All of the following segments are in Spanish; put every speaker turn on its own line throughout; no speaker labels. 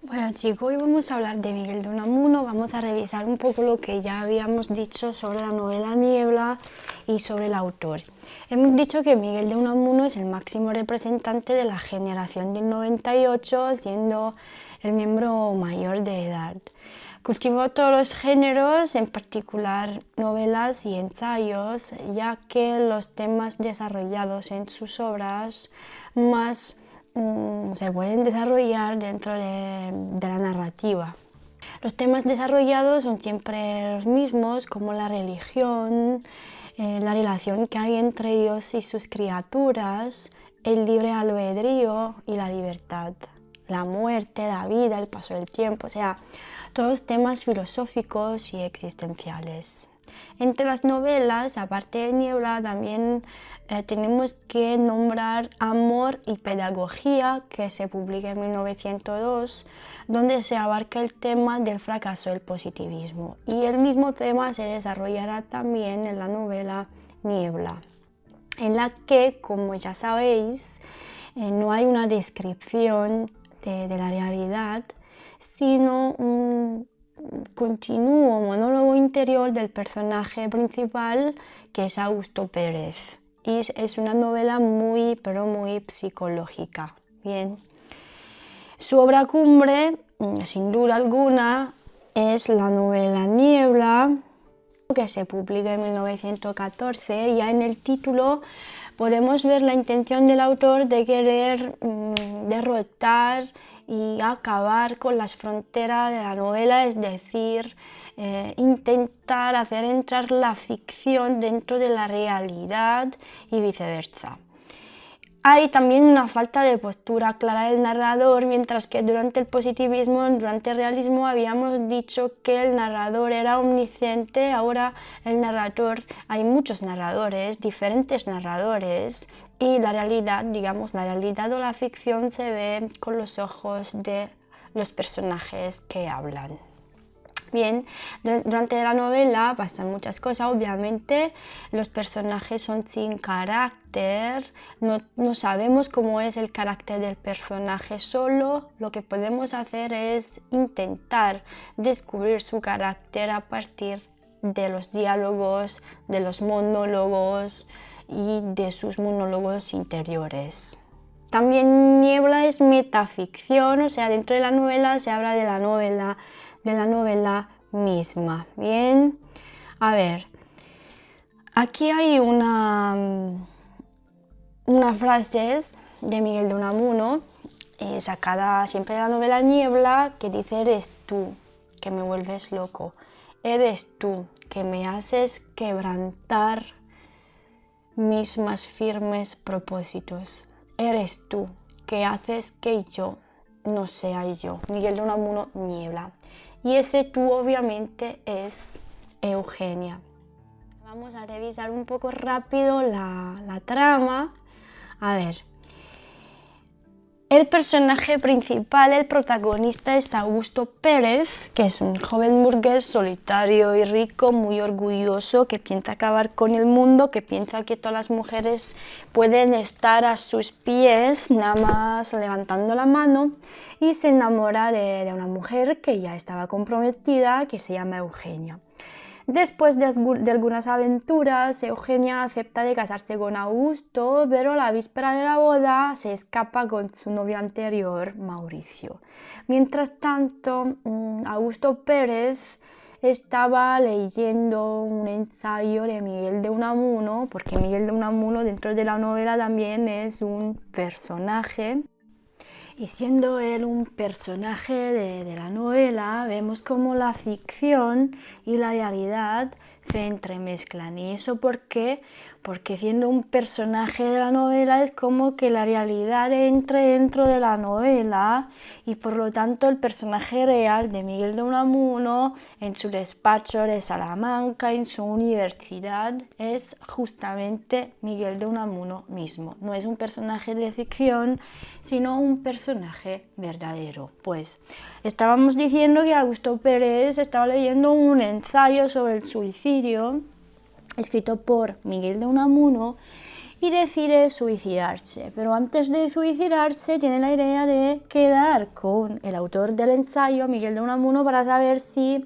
Bueno chicos, hoy vamos a hablar de Miguel de Unamuno, vamos a revisar un poco lo que ya habíamos dicho sobre la novela Niebla y sobre el autor. Hemos dicho que Miguel de Unamuno es el máximo representante de la generación del 98, siendo el miembro mayor de edad. Cultivó todos los géneros, en particular novelas y ensayos, ya que los temas desarrollados en sus obras más se pueden desarrollar dentro de la narrativa. Los temas desarrollados son siempre los mismos, como la religión, la relación que hay entre Dios y sus criaturas, el libre albedrío y la libertad, la muerte, la vida, el paso del tiempo, o sea, todos temas filosóficos y existenciales. Entre las novelas, aparte de Niebla, también tenemos que nombrar Amor y Pedagogía, que se publica en 1902, donde se abarca el tema del fracaso del positivismo. Y el mismo tema se desarrollará también en la novela Niebla, en la que, como ya sabéis, no hay una descripción de la realidad, sino un continuo monólogo interior del personaje principal, que es Augusto Pérez. Y es una novela muy, pero muy psicológica. Bien. Su obra cumbre, sin duda alguna, es la novela Niebla, que se publica en 1914. Ya en el título podemos ver la intención del autor de querer derrotar y acabar con las fronteras de la novela, es decir, intentar hacer entrar la ficción dentro de la realidad y viceversa. Hay también una falta de postura clara del narrador, mientras que durante el positivismo, durante el realismo, habíamos dicho que el narrador era omnisciente. Ahora el narrador, hay muchos narradores, diferentes narradores, y la realidad, digamos, la realidad o la ficción se ve con los ojos de los personajes que hablan. Bien, durante la novela pasan muchas cosas, obviamente los personajes son sin carácter, no sabemos cómo es el carácter del personaje, solo lo que podemos hacer es intentar descubrir su carácter a partir de los diálogos, de los monólogos y de sus monólogos interiores. También Niebla es metaficción, o sea, dentro de la novela se habla de la novela misma. Bien, a ver, aquí hay una frase de Miguel de Unamuno, sacada siempre de la novela Niebla, que dice: eres tú que me vuelves loco, eres tú que me haces quebrantar mis más firmes propósitos, eres tú que haces que yo no sea yo. Miguel de Unamuno, Niebla. Y ese tú obviamente es Eugenia. Vamos a revisar un poco rápido la trama. A ver, el personaje principal, el protagonista, es Augusto Pérez, que es un joven burgués solitario y rico, muy orgulloso, que piensa acabar con el mundo, que piensa que todas las mujeres pueden estar a sus pies, nada más levantando la mano, y se enamora de una mujer que ya estaba comprometida, que se llama Eugenia. Después de algunas aventuras, Eugenia acepta de casarse con Augusto, pero la víspera de la boda se escapa con su novio anterior, Mauricio. Mientras tanto, Augusto Pérez estaba leyendo un ensayo de Miguel de Unamuno, porque Miguel de Unamuno dentro de la novela también es un personaje. Y siendo él un personaje de la novela, vemos cómo la ficción y la realidad se entremezclan. ¿Y eso por qué? Porque siendo un personaje de la novela es como que la realidad entre dentro de la novela, y por lo tanto el personaje real de Miguel de Unamuno en su despacho de Salamanca, en su universidad, es justamente Miguel de Unamuno mismo. No es un personaje de ficción, sino un personaje verdadero. Pues estábamos diciendo que Augusto Pérez estaba leyendo un ensayo sobre el suicidio escrito por Miguel de Unamuno y decide suicidarse, pero antes de suicidarse tiene la idea de quedar hablar con el autor del ensayo, Miguel de Unamuno, para saber si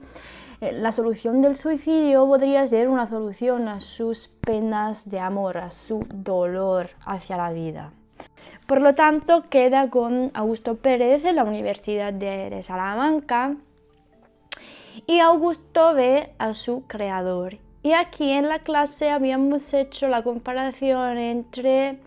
la solución del suicidio podría ser una solución a sus penas de amor, a su dolor hacia la vida. Por lo tanto, queda con Augusto Pérez en la Universidad de Salamanca y Augusto ve a su creador. Y aquí en la clase habíamos hecho la comparación entre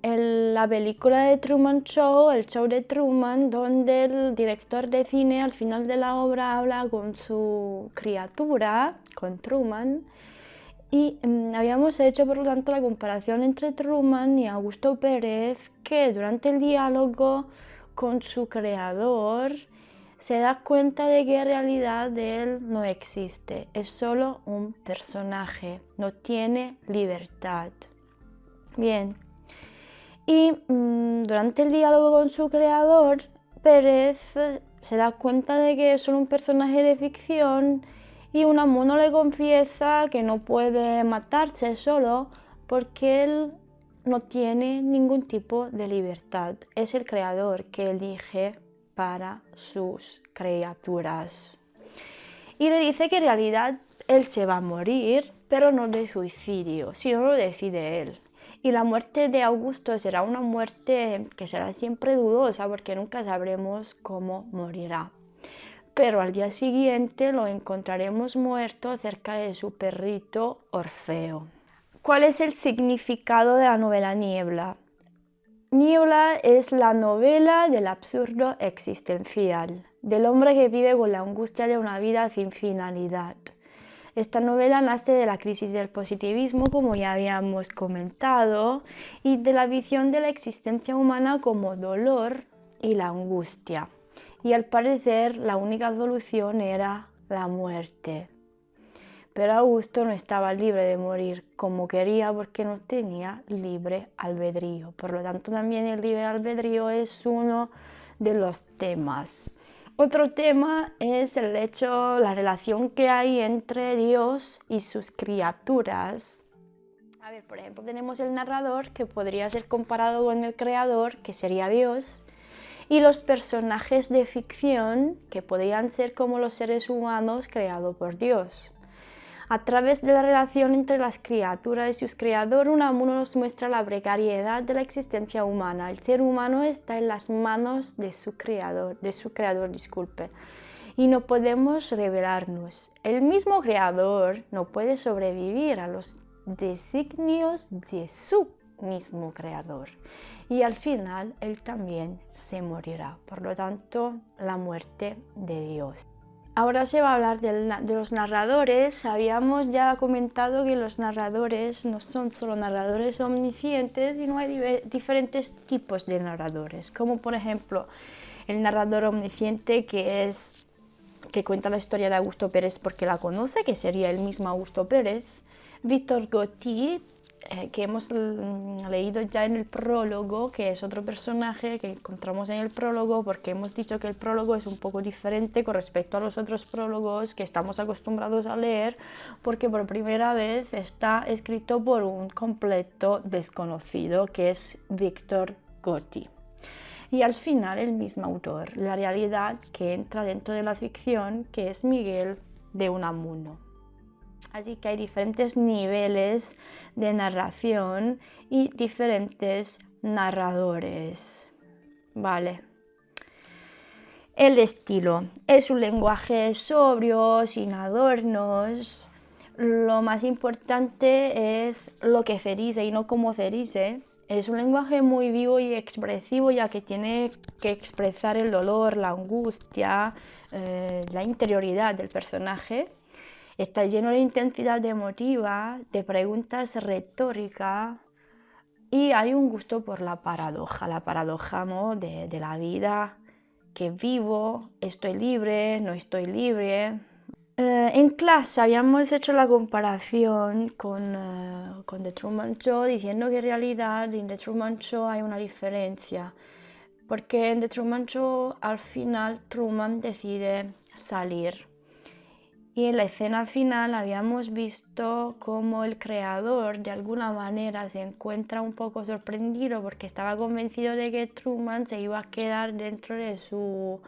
la película de Truman Show, el show de Truman, donde el director de cine al final de la obra habla con su criatura, con Truman, y habíamos hecho por lo tanto la comparación entre Truman y Augusto Pérez, que durante el diálogo con su creador se da cuenta de que en realidad él no existe, es solo un personaje, no tiene libertad. Bien. Y durante el diálogo con su creador, Pérez se da cuenta de que es solo un personaje de ficción y Unamuno le confiesa que no puede matarse solo porque él no tiene ningún tipo de libertad. Es el creador que elige para sus criaturas. Y le dice que en realidad él se va a morir, pero no de suicidio, sino lo decide él. Y la muerte de Augusto será una muerte que será siempre dudosa porque nunca sabremos cómo morirá. Pero al día siguiente lo encontraremos muerto cerca de su perrito Orfeo. ¿Cuál es el significado de la novela Niebla? Niebla es la novela del absurdo existencial, del hombre que vive con la angustia de una vida sin finalidad. Esta novela nace de la crisis del positivismo, como ya habíamos comentado, y de la visión de la existencia humana como dolor y la angustia. Y al parecer la única solución era la muerte. Pero Augusto no estaba libre de morir como quería porque no tenía libre albedrío. Por lo tanto, también el libre albedrío es uno de los temas. Otro tema es el hecho, la relación que hay entre Dios y sus criaturas. A ver, por ejemplo, tenemos el narrador, que podría ser comparado con el creador, que sería Dios, y los personajes de ficción, que podrían ser como los seres humanos creados por Dios. A través de la relación entre las criaturas y sus creadores, Unamuno nos muestra la precariedad de la existencia humana. El ser humano está en las manos de su creador, y no podemos rebelarnos. El mismo creador no puede sobrevivir a los designios de su mismo creador. Y al final, él también se morirá. Por lo tanto, la muerte de Dios. Ahora se va a hablar de los narradores. Habíamos ya comentado que los narradores no son solo narradores omniscientes, sino hay diferentes tipos de narradores, como por ejemplo el narrador omnisciente que cuenta la historia de Augusto Pérez porque la conoce, que sería el mismo Augusto Pérez. Victor Gautier, que hemos leído ya en el prólogo, que es otro personaje que encontramos en el prólogo, porque hemos dicho que el prólogo es un poco diferente con respecto a los otros prólogos que estamos acostumbrados a leer, porque por primera vez está escrito por un completo desconocido, que es Victor Gautier. Y al final el mismo autor, la realidad que entra dentro de la ficción, que es Miguel de Unamuno. Así que hay diferentes niveles de narración y diferentes narradores. Vale. El estilo es un lenguaje sobrio, sin adornos. Lo más importante es lo que se dice y no cómo se dice. Es un lenguaje muy vivo y expresivo, ya que tiene que expresar el dolor, la angustia, la interioridad del personaje. Está lleno de intensidad emotiva, de preguntas retóricas y hay un gusto por la paradoja, ¿no? de la vida, que vivo, estoy libre, no estoy libre. En clase habíamos hecho la comparación con The Truman Show, diciendo que en realidad en The Truman Show hay una diferencia, porque en The Truman Show al final Truman decide salir. Y en la escena final habíamos visto cómo el creador de alguna manera se encuentra un poco sorprendido porque estaba convencido de que Truman se iba a quedar dentro de su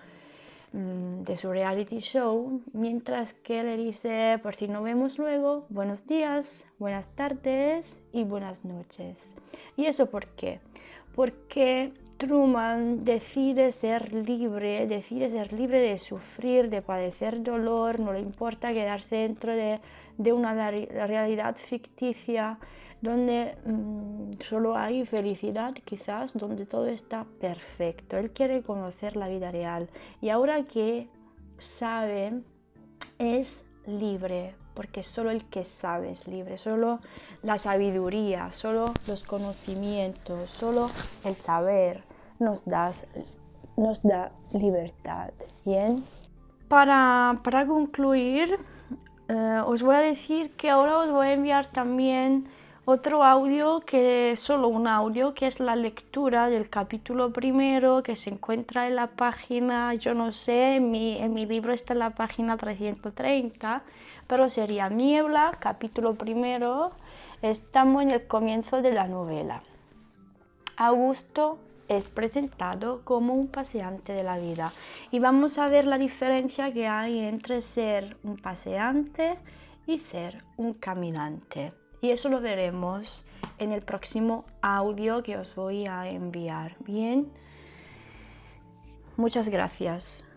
reality show, mientras que le dice, por si no vemos luego, buenos días, buenas tardes y buenas noches. ¿Y eso por qué? Porque Truman decide ser libre de sufrir, de padecer dolor, no le importa quedarse dentro de una realidad ficticia donde solo hay felicidad, quizás, donde todo está perfecto. Él quiere conocer la vida real y ahora que sabe, es libre, porque solo el que sabe es libre, solo la sabiduría, solo los conocimientos, solo el saber nos da libertad. Bien, para concluir, os voy a decir que ahora os voy a enviar también otro audio, que es solo un audio, que es la lectura del capítulo primero, que se encuentra en la página, yo no sé, en mi libro está en la página 330, pero sería Niebla, capítulo primero. Estamos en el comienzo de la novela. Augusto es presentado como un paseante de la vida y vamos a ver la diferencia que hay entre ser un paseante y ser un caminante. Y eso lo veremos en el próximo audio que os voy a enviar. Bien, muchas gracias.